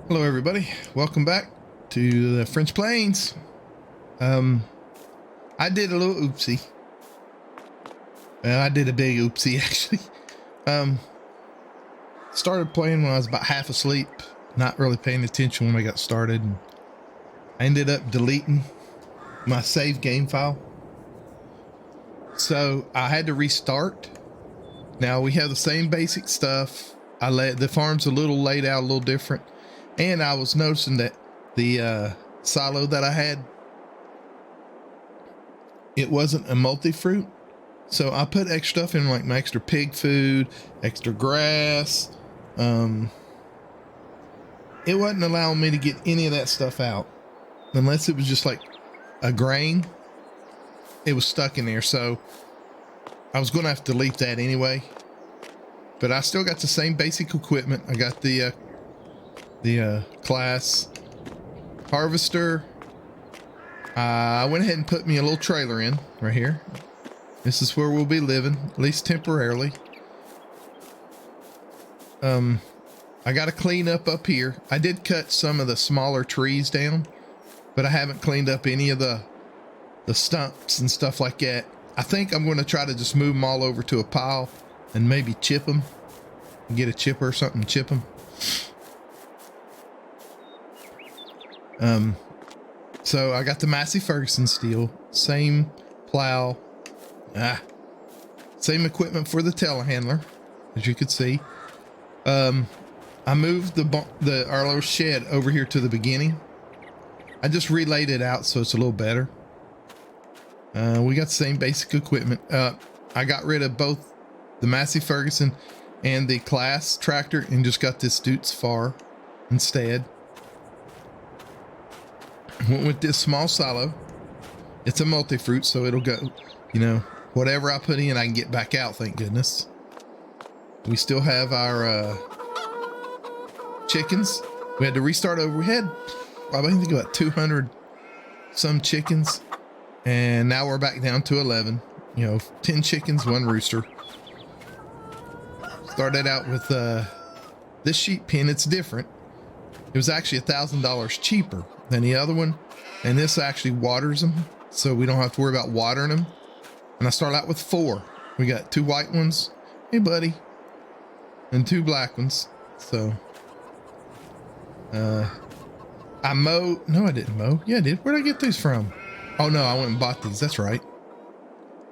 Hello everybody, welcome back to the French Plains. I did a little oopsie. Well, I did a big oopsie actually. Started playing when I was about half asleep, not really paying attention when I got started, and I ended up deleting my save game file. So I had to restart. Now we have the same basic stuff. I let the farm's a little laid out a little different, and I was noticing that the silo that I had, it wasn't a multi-fruit, so I put extra stuff in, like my extra pig food, extra grass. It wasn't allowing me to get any of that stuff out unless it was just like a grain. It was stuck in there, so I was gonna have to delete that anyway. But I still got the same basic equipment. I got the class harvester. I went ahead and put me a little trailer in right here. This is where we'll be living, at least temporarily. I got to clean up here. I did cut some of the smaller trees down, but I haven't cleaned up any of the stumps and stuff like that. I think I'm going to try to just move them all over to a pile and maybe chip them. Get a chipper or something and chip them. So I got the Massey Ferguson steel, same plow, same equipment for the telehandler, as you could see. I moved our little shed over here to the beginning. I just relayed it out so it's a little better. We got the same basic equipment. I got rid of both the Massey Ferguson and the class tractor and just got this Dutz Far instead. Went with this small silo. It's a multi-fruit, so it'll go, whatever I put in, I can get back out, thank goodness. We still have our chickens. We had to restart over. We had, I think, about 200 some chickens, and now we're back down to 11. 10 chickens, 1 rooster. Started out with this sheep pen. It's different. It was actually $1,000 cheaper than the other one, and this actually waters them, so we don't have to worry about watering them. And I started out with 4. We got 2 white ones, hey buddy, and 2 black ones. So I mowed. No, I didn't mow. Yeah, I did. Where'd I get these from? Oh no, I went and bought these. That's right.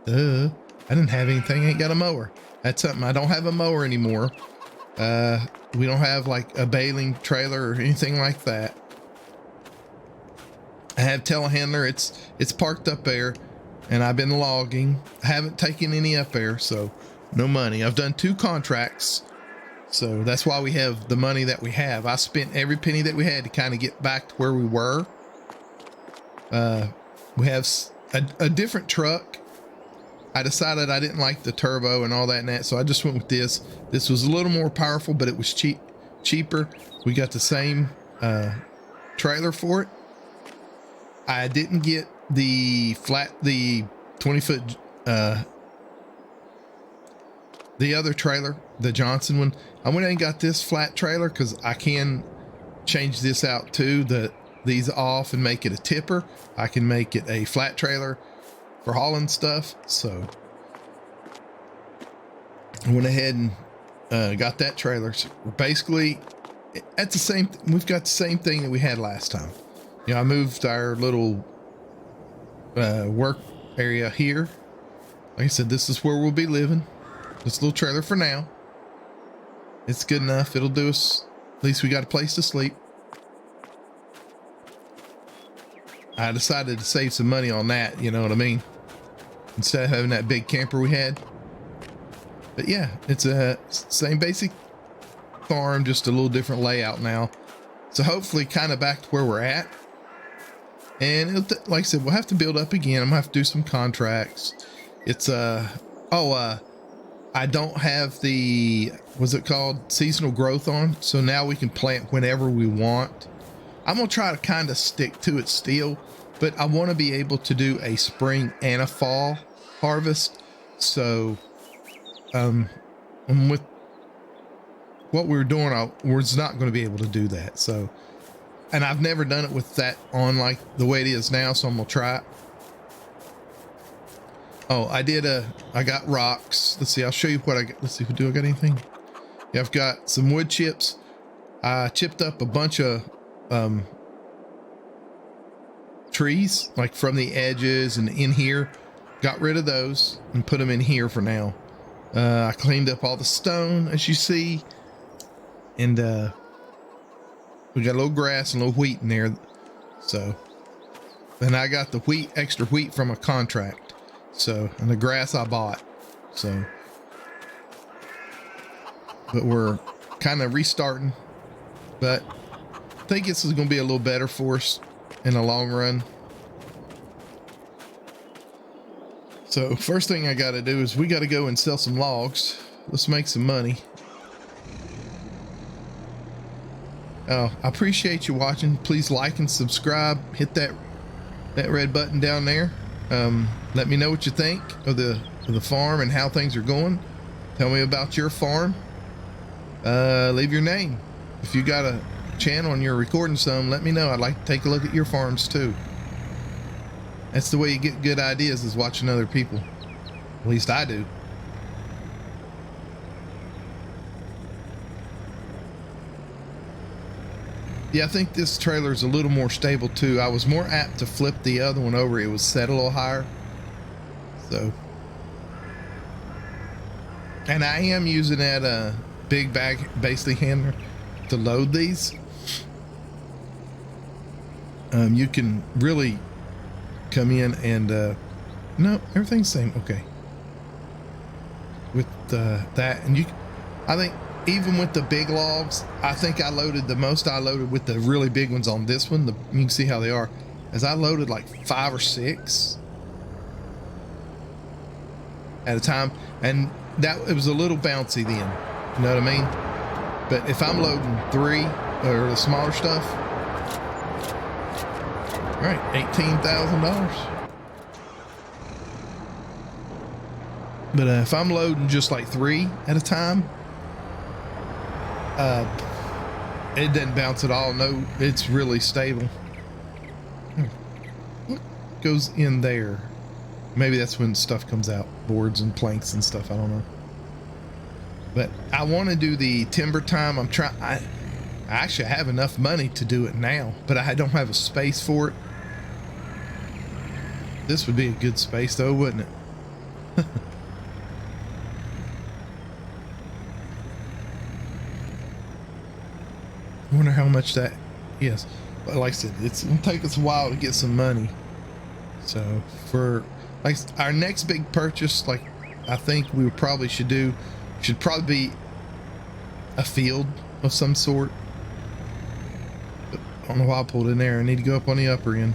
I didn't have anything. I ain't got a mower. That's something. I don't have a mower anymore. We don't have like a baling trailer or anything like that. I have telehandler. It's parked up there, and I've been logging. I haven't taken any up there, so no money. I've done 2 contracts, so that's why we have the money that we have. I spent every penny that we had to kind of get back to where we were. We have a different truck. I decided I didn't like the turbo and all that and that, so I just went with this. This was a little more powerful, but it was cheaper. We got the same trailer for it. I didn't get the 20-foot, the other trailer, the Johnson one. I went and got this flat trailer because I can change this out too, these off and make it a tipper. I can make it a flat trailer for hauling stuff. So I went ahead and got that trailer. So we're basically at the same, we've got the same thing that we had last time. I moved our little work area here. Like I said, this is where we'll be living. This little trailer for now. It's good enough. It'll do us. At least we got a place to sleep. I decided to save some money on that, you know what I mean? Instead of having that big camper we had. But yeah, it's a same basic farm, just a little different layout now. So hopefully kind of back to where we're at. And like I said, we'll have to build up again. I'm gonna have to do some contracts. It's I don't have the, what's it called, seasonal growth on, so now we can plant whenever we want. I'm gonna try to kind of stick to it still, but I want to be able to do a spring and a fall harvest. So I'm with what we were doing, I was not going to be able to do that. So, and I've never done it with that on like the way it is now. So I'm going to try it. Oh, I got rocks. Let's see. I'll show you what I got. Let's see. Do I got anything? Yeah, I've got some wood chips. I chipped up a bunch of, trees like from the edges and in here, got rid of those and put them in here for now. I cleaned up all the stone as you see, and we got a little grass and a little wheat in there. So, and I got the extra wheat from a contract. So, and the grass I bought. So, but we're kind of restarting, but I think this is going to be a little better for us in the long run. So first thing I got to do is we got to go and sell some logs. Let's make some money. I appreciate you watching. Please like and subscribe. Hit that red button down there. Let me know what you think of the farm and how things are going. Tell me about your farm. Leave your name. If you got a channel and you're recording some, let me know. I'd like to take a look at your farms too. That's the way you get good ideas, is watching other people. At least I do. Yeah, I think this trailer is a little more stable too. I was more apt to flip the other one over. It was set a little higher. So, and I am using that big bag basically handler to load these. You can really come in and no, everything's the same. Okay, with that, and I think even with the big logs, I think I loaded the most I loaded with the really big ones on this one. You can see how they are, as I loaded like 5 or 6 at a time, and that it was a little bouncy then, you know what I mean? But if I'm loading 3 or the smaller stuff, all right, $18,000. But if I'm loading just like 3 at a time, it doesn't bounce at all. No, it's really stable. What goes in there? Maybe that's when stuff comes out, boards and planks and stuff. I don't know. But I want to do the timber time. I actually have enough money to do it now, but I don't have a space for it. This would be a good space though, wouldn't it? I wonder how much that is. But like I said, it's gonna take us a while to get some money. So for like our next big purchase, like I think we probably should probably be a field of some sort. But I don't know why I pulled in there. I need to go up on the upper end.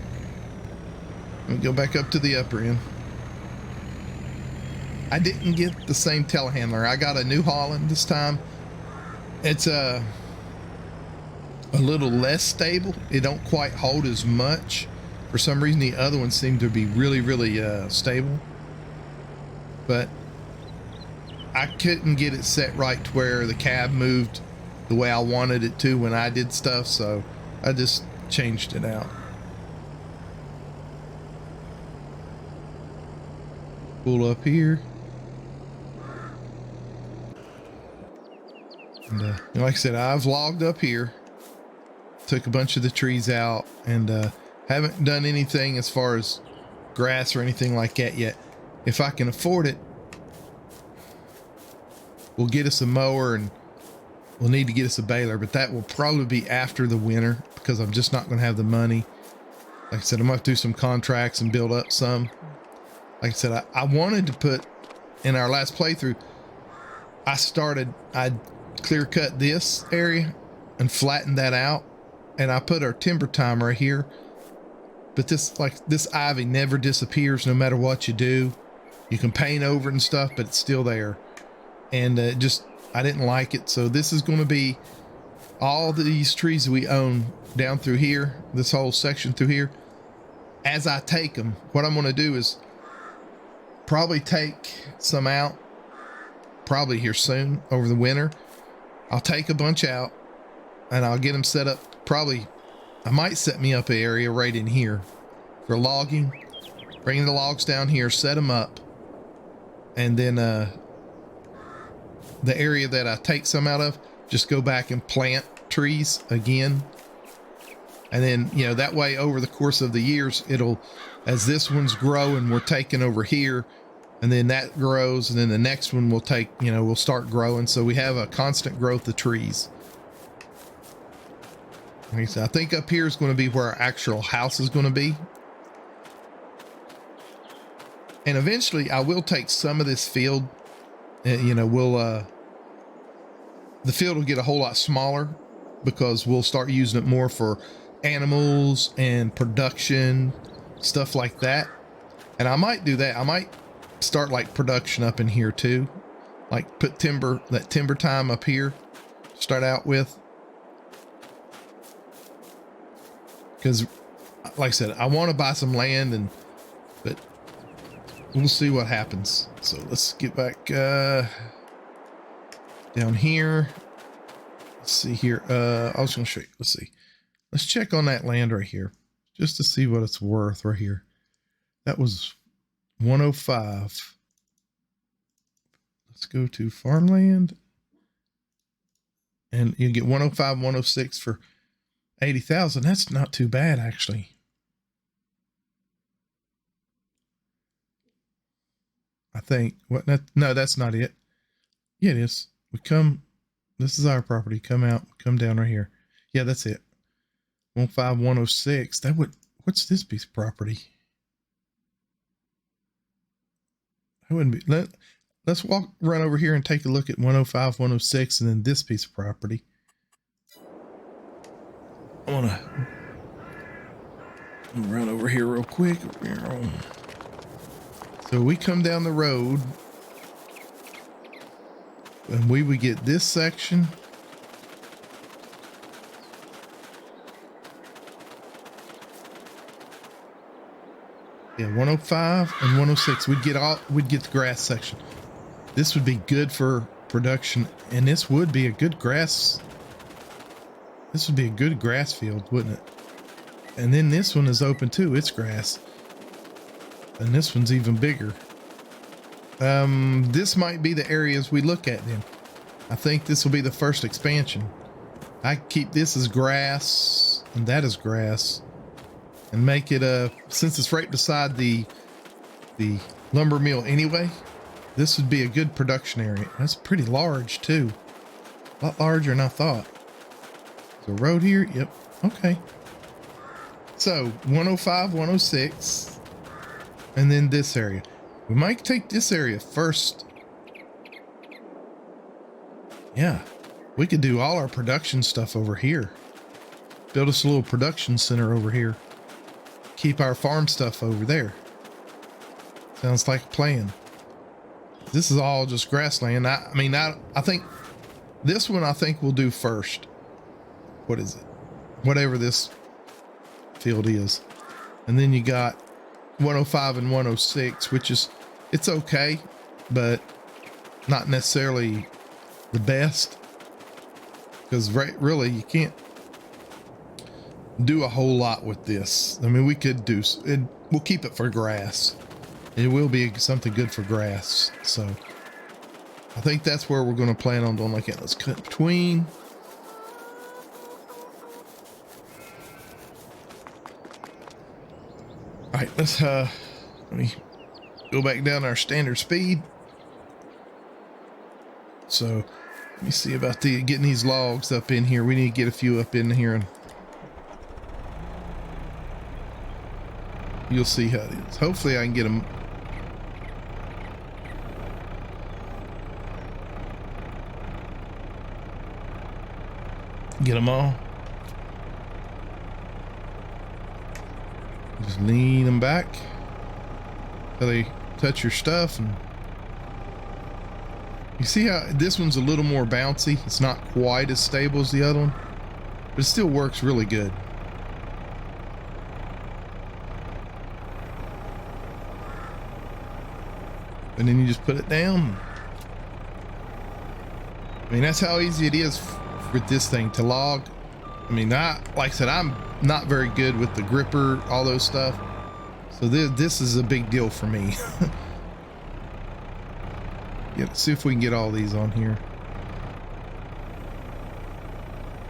Let me go back up to the upper end. I didn't get the same telehandler. I got a New Holland this time. It's a little less stable. It don't quite hold as much. For some reason, the other ones seem to be really, really stable. But I couldn't get it set right to where the cab moved the way I wanted it to when I did stuff, so I just changed it out. Pull up here. And like I said, I've logged up here. Took a bunch of the trees out, and haven't done anything as far as grass or anything like that yet. If I can afford it, we'll get us a mower, and we'll need to get us a baler, but that will probably be after the winter because I'm just not going to have the money. Like I said, I'm going to have to do some contracts and build up some. Like I said, I wanted to put, in our last playthrough, I clear cut this area and flattened that out. And I put our timber time right here, but this ivy never disappears no matter what you do. You can paint over it and stuff, but it's still there. And I didn't like it. So this is going to be all these trees we own down through here, this whole section through here. As I take them, what I'm going to do is probably take some out, probably here soon over the winter. I'll take a bunch out and I'll get them set up. Probably I might set me up an area right in here for logging, bring the logs down here, set them up, and then the area that I take some out of, just go back and plant trees again. And then, you know, that way over the course of the years, it'll, as this one's growing, we're taking over here, and then that grows, and then the next one will take, you know, we'll start growing. So we have a constant growth of trees. Okay, so I think up here is going to be where our actual house is going to be. And eventually I will take some of this field, you know, the field will get a whole lot smaller because we'll start using it more for animals and production, stuff like that. And I might do that. I might start like production up in here too, like put timber, that timber time up here, start out with. Because like I said, I want to buy some land, but we'll see what happens. So let's get back down here. Let's see here. I was going to show you. Let's see. Let's check on that land right here just to see what it's worth right here. That was 105. Let's go to farmland. And you get 105, 106 for 80,000. That's not too bad, actually. I think no, that's not it. Yeah, it is. This is our property. Come out, come down right here. Yeah, that's it. 105, 106. What's this piece of property? I wouldn't be. Let's run over here and take a look at 105, 106, and then this piece of property. I'm gonna run over here real quick. So we come down the road and we would get this section. Yeah, 105 and 106. We'd get the grass section. This would be good for production, and this would be a good grass. This would be a good grass field, wouldn't it? And then this one is open too. It's grass. And this one's even bigger. This might be the areas we look at then. I think this will be the first expansion. I keep this as grass and that is grass, and make it since it's right beside the lumber mill anyway, this would be a good production area. That's pretty large too. A lot larger than I thought. There's a road here. Yep. Okay. So 105, 106. And then this area. We might take this area first. Yeah, we could do all our production stuff over here. Build us a little production center over here. Keep our farm stuff over there. Sounds like a plan. This is all just grassland. I think this one we'll do first. What is it? Whatever this field is. And then you got 105 and 106, which is, it's okay, but not necessarily the best, because really you can't do a whole lot with this. I mean, we could do it. We'll keep it for grass. It will be something good for grass. So I think that's where we're going to plan on doing like that. Let's cut between. All right, let me go back down our standard speed. So let me see about getting these logs up in here. We need to get a few up in here, and you'll see how it is. Hopefully I can get them. Get them all. Just lean them back till they touch your stuff, and you see how this one's a little more bouncy. It's not quite as stable as the other one, but it still works really good. And then you just put it down. I mean, that's how easy it is with this thing to log. I mean, like I said, I'm not very good with the gripper, all those stuff. So this is a big deal for me. Yeah, let's see if we can get all these on here.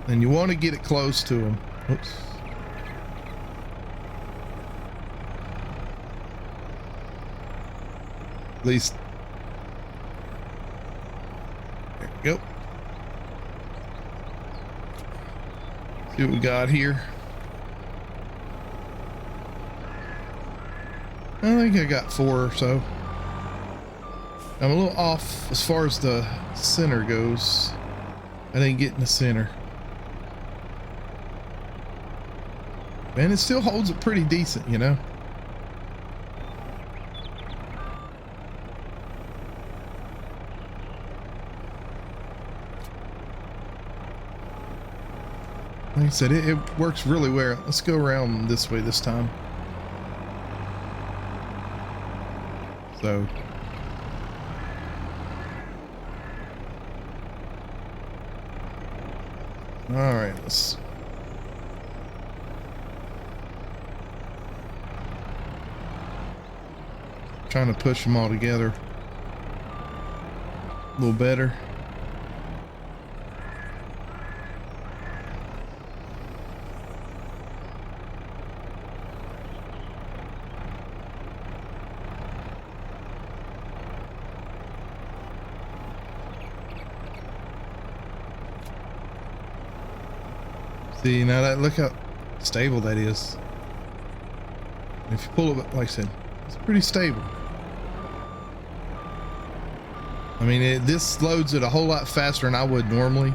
And you want to get it close to them. Oops. At least. There we go. See what we got here. I think I got 4 or so. I'm a little off as far as the center goes. I didn't get in the center. And it still holds it pretty decent, you know. Like I said, it works really well. Let's go around this way this time. So. All right, let's. Trying to push them all together a little better. See, now that, look how stable that is. If you pull it, like I said, it's pretty stable. I mean, this loads it a whole lot faster than I would normally.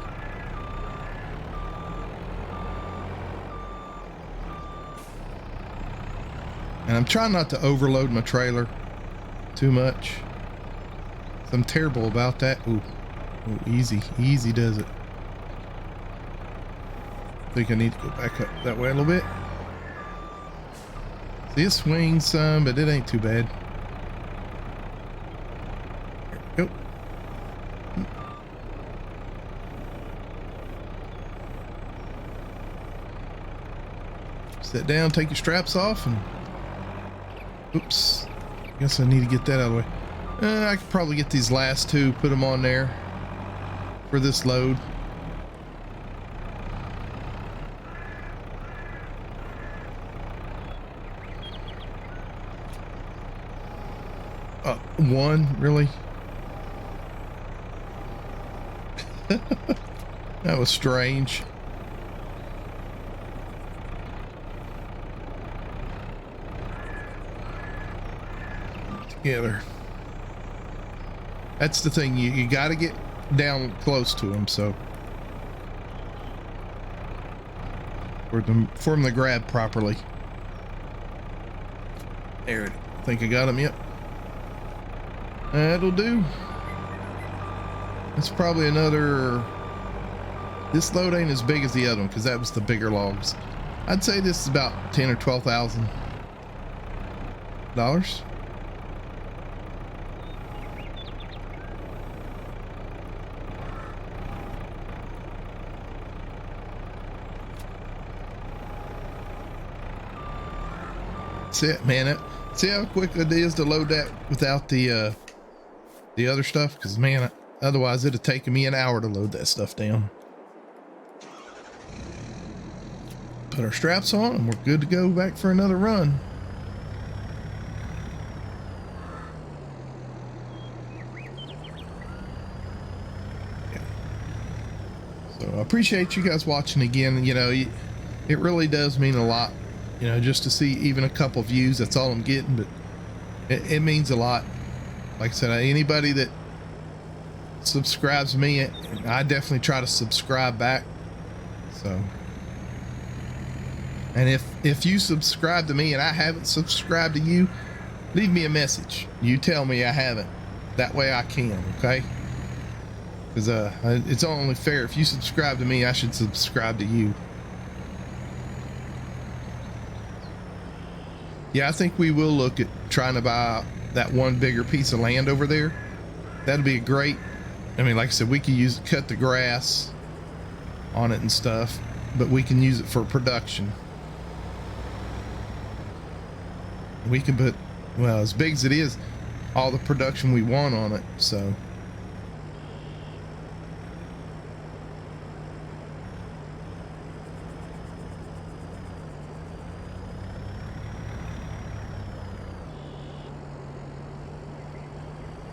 And I'm trying not to overload my trailer too much. I'm terrible about that. Ooh, easy does it. I think I need to go back up that way a little bit. See, it swings some, but it ain't too bad. There we go. Sit down, take your straps off, and oops. Guess I need to get that out of the way. I could probably get these last 2, put them on there for this load. One, really? That was strange. Together. That's the thing, you got to get down close to them, so for them to grab properly. There, I think I got them. Yep. That'll do. It's probably another. This load ain't as big as the other one because that was the bigger logs. I'd say this is about $10,000 or $12,000. That's it, man. See how quick it is to load that without the other stuff? Because, man, otherwise it'd have taken me an hour to load that stuff down. Put our straps on and we're good to go back for another run. Yeah. So I appreciate you guys watching again. You know, it really does mean a lot, you know, just to see even a couple views. That's all I'm getting, but it means a lot. Like I said, anybody that subscribes to me, I definitely try to subscribe back. So, and if you subscribe to me and I haven't subscribed to you, leave me a message. You tell me I haven't. That way I can, okay? Because it's only fair. If you subscribe to me, I should subscribe to you. Yeah, I think we will look at trying to buy that one bigger piece of land over there. That'd be a great I mean, like I said, we could cut the grass on it and stuff, but we can use it for production. We can put, well, as big as it is, all the production we want on it. So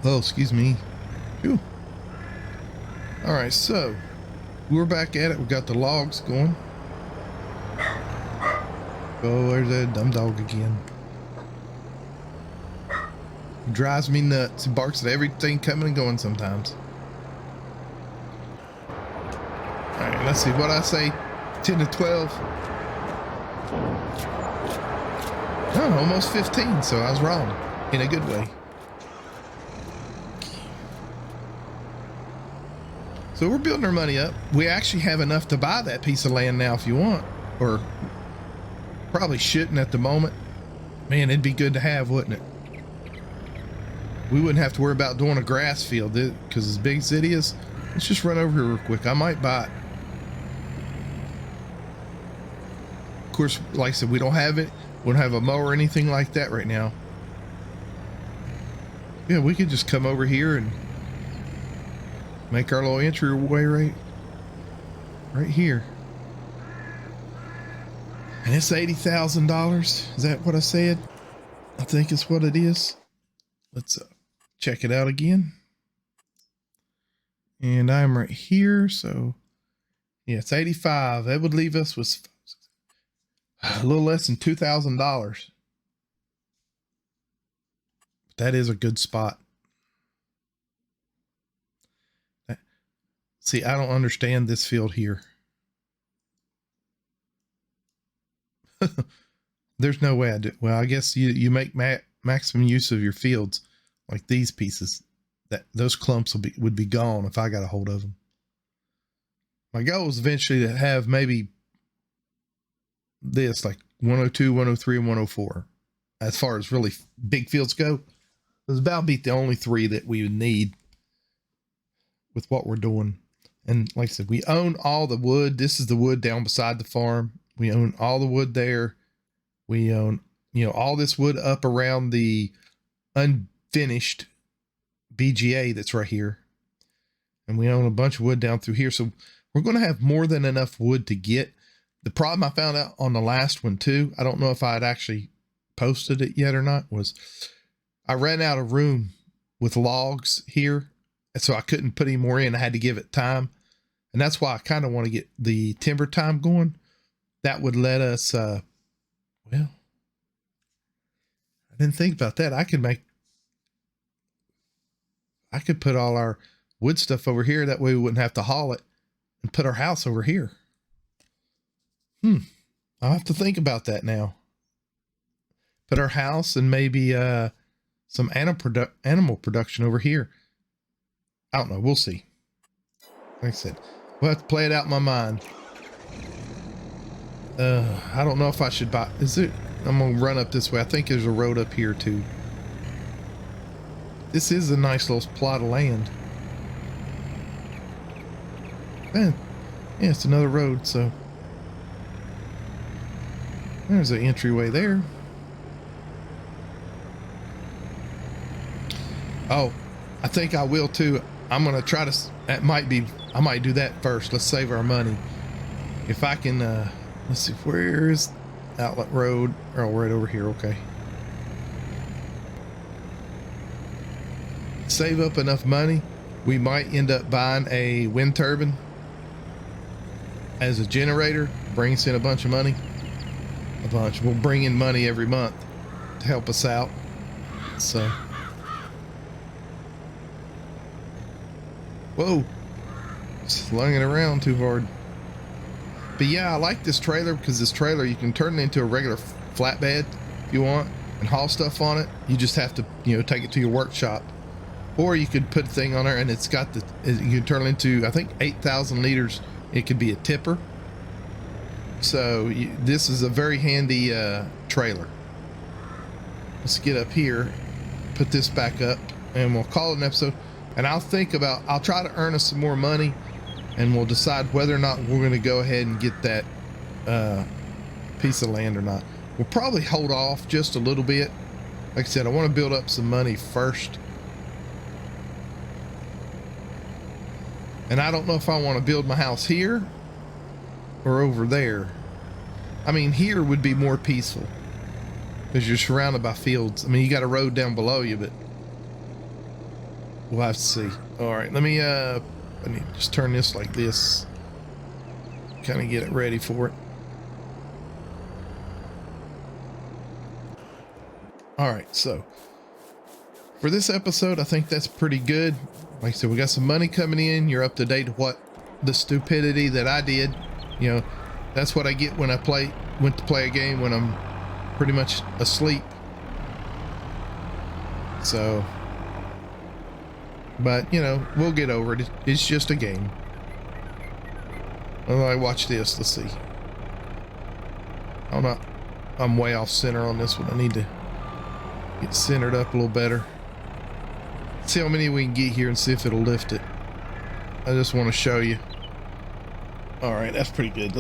oh, excuse me. Whew. All right, so we're back at it. We got the logs going. Oh, there's that dumb dog again. He drives me nuts. He barks at everything coming and going sometimes. All right, let's see what I say. 10 to 12. Oh, almost 15, so I was wrong in a good way. So we're building our money up. We actually have enough to buy that piece of land now if you want, or probably shouldn't at the moment. Man, it'd be good to have, wouldn't it? We wouldn't have to worry about doing a grass field because as big as it is, let's just run over here real quick. I might buy it. Of course, like I said, we don't have it. We don't have a mower or anything like that right now. Yeah, we could just come over here and make our little entryway right here. And it's $80,000. Is that what I said? I think it's what it is. Let's check it out again. And I'm right here. So yeah, it's 85. That would leave us with a little less than $2,000. That is a good spot. See, I don't understand this field here. There's no way I do. Well, I guess you make maximum use of your fields, like these pieces. Those clumps would be gone if I got a hold of them. My goal is eventually to have maybe this, like 102, 103, and 104. As far as really big fields go, it's about be the only three that we would need with what we're doing. And like I said, we own all the wood. This is the wood down beside the farm. We own all the wood there. We own, all this wood up around the unfinished BGA that's right here. And we own a bunch of wood down through here. So we're going to have more than enough wood to get. The problem I found out on the last one too, I don't know if I had actually posted it yet or not, was I ran out of room with logs here. And so I couldn't put any more in. I had to give it time. And that's why I kind of want to get the timber time going. That would let us, well, I didn't think about that. I could put all our wood stuff over here. That way we wouldn't have to haul it and put our house over here. I'll have to think about that now. Put our house and maybe, some animal production over here. I don't know. We'll see. Like I said, we'll have to play it out in my mind. I don't know if I should buy. I'm going to run up this way. I think there's a road up here too. This is a nice little plot of land. Man, yeah, it's another road. So there's an entryway there. Oh, I think I will too. I'm going to try to, I might do that first. Let's save our money. If I can, let's see, where is Outlet Road? Oh, right over here. Okay. Save up enough money. We might end up buying a wind turbine as a generator. Brings in a bunch of money. We'll bring in money every month to help us out. So. Whoa, slung it around too hard. But yeah, I like this trailer because this trailer, you can turn it into a regular flatbed if you want and haul stuff on it. You just have to, take it to your workshop. Or you could put a thing on there and it's got you can turn it into, I think, 8,000 liters. It could be a tipper. So this is a very handy trailer. Let's get up here, put this back up, and we'll call it an episode. And I'll try to earn us some more money, and we'll decide whether or not we're going to go ahead and get that piece of land or not. We'll probably hold off just a little bit. Like I said, I want to build up some money first. And I don't know if I want to build my house here or over there. I mean, here would be more peaceful because you're surrounded by fields. I mean, you got a road down below you, but we'll have to see. All right, let me I need to just turn this like this, kind of get it ready for it. All right, so for this episode, I think that's pretty good. Like I said, we got some money coming in. You're up to date with what the stupidity that I did. You know, that's what I get when I went to play a game when I'm pretty much asleep. So, but you know, we'll get over it. It's just a game. Oh, I watch this. Let's see. I'm way off center on this one. I need to get centered up a little better. See how many we can get here and see if it'll lift it. I just want to show you. All right, that's pretty good.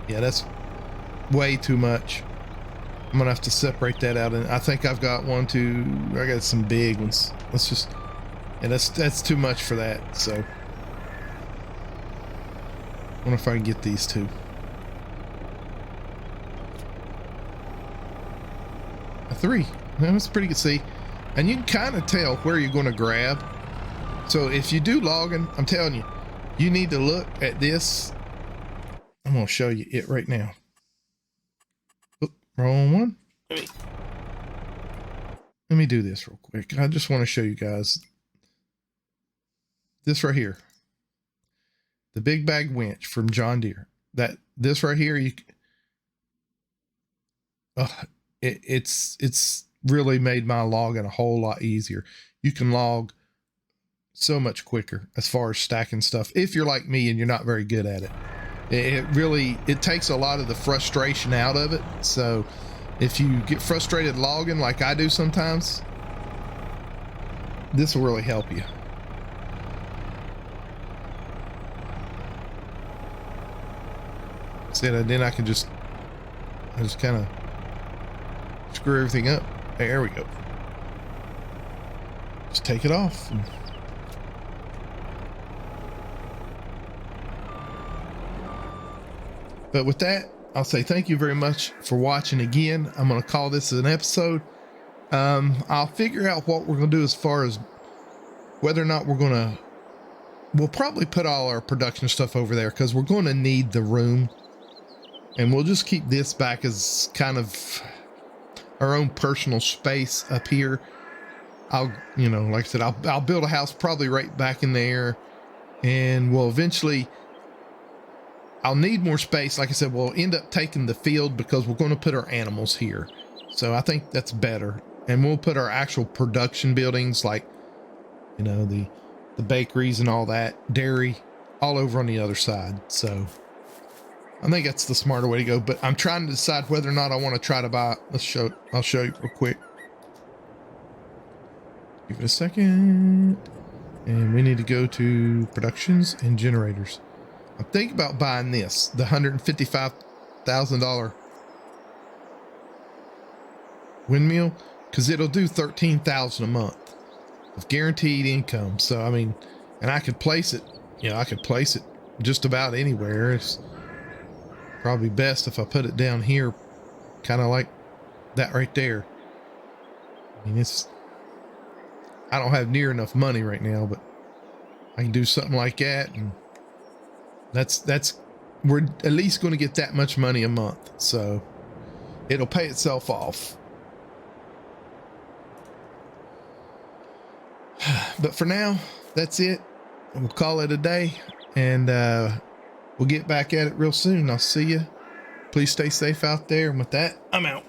Yeah, that's way too much. I'm gonna have to separate that out, and I think I've got I got some big ones. And that's too much for that. So I wonder if I can get these two. A 3. That's pretty good. See, and you can kind of tell where you're going to grab. So if you do logging, I'm telling you, you need to look at this. I'm going to show you it right now. Oop, wrong one. Let me do this real quick. I just want to show you guys this right here. The big bag winch from John Deere. This right here, it's really made my logging a whole lot easier. You can log so much quicker as far as stacking stuff. If you're like me and you're not very good at it, it takes a lot of the frustration out of it. So if you get frustrated logging like I do sometimes, this will really help you. See, and then I just kind of screw everything up. There we go. Just take it off. But with that, I'll say thank you very much for watching again. I'm going to call this an episode. I'll figure out what we're going to do as far as whether or not we'll probably put all our production stuff over there because we're going to need the room. And we'll just keep this back as kind of our own personal space up here. Like I said, I'll build a house probably right back in there, and we'll eventually, I'll need more space. Like I said, we'll end up taking the field because we're going to put our animals here. So I think that's better. And we'll put our actual production buildings, like, the bakeries and all that, dairy, all over on the other side. So I think that's the smarter way to go, but I'm trying to decide whether or not I want to try to buy. I'll show you real quick. Give it a second. And we need to go to productions and generators. I'm thinking about buying this, the $155,000 windmill, because it'll do $13,000 a month of guaranteed income. So, I mean, and I could place it, I could place it just about anywhere. It's probably best if I put it down here, kind of like that right there. I mean, I don't have near enough money right now, but I can do something like that, and we're at least going to get that much money a month, so it'll pay itself off. But for now, that's it. We'll call it a day, and we'll get back at it real soon. I'll see you. Please stay safe out there. And with that, I'm out.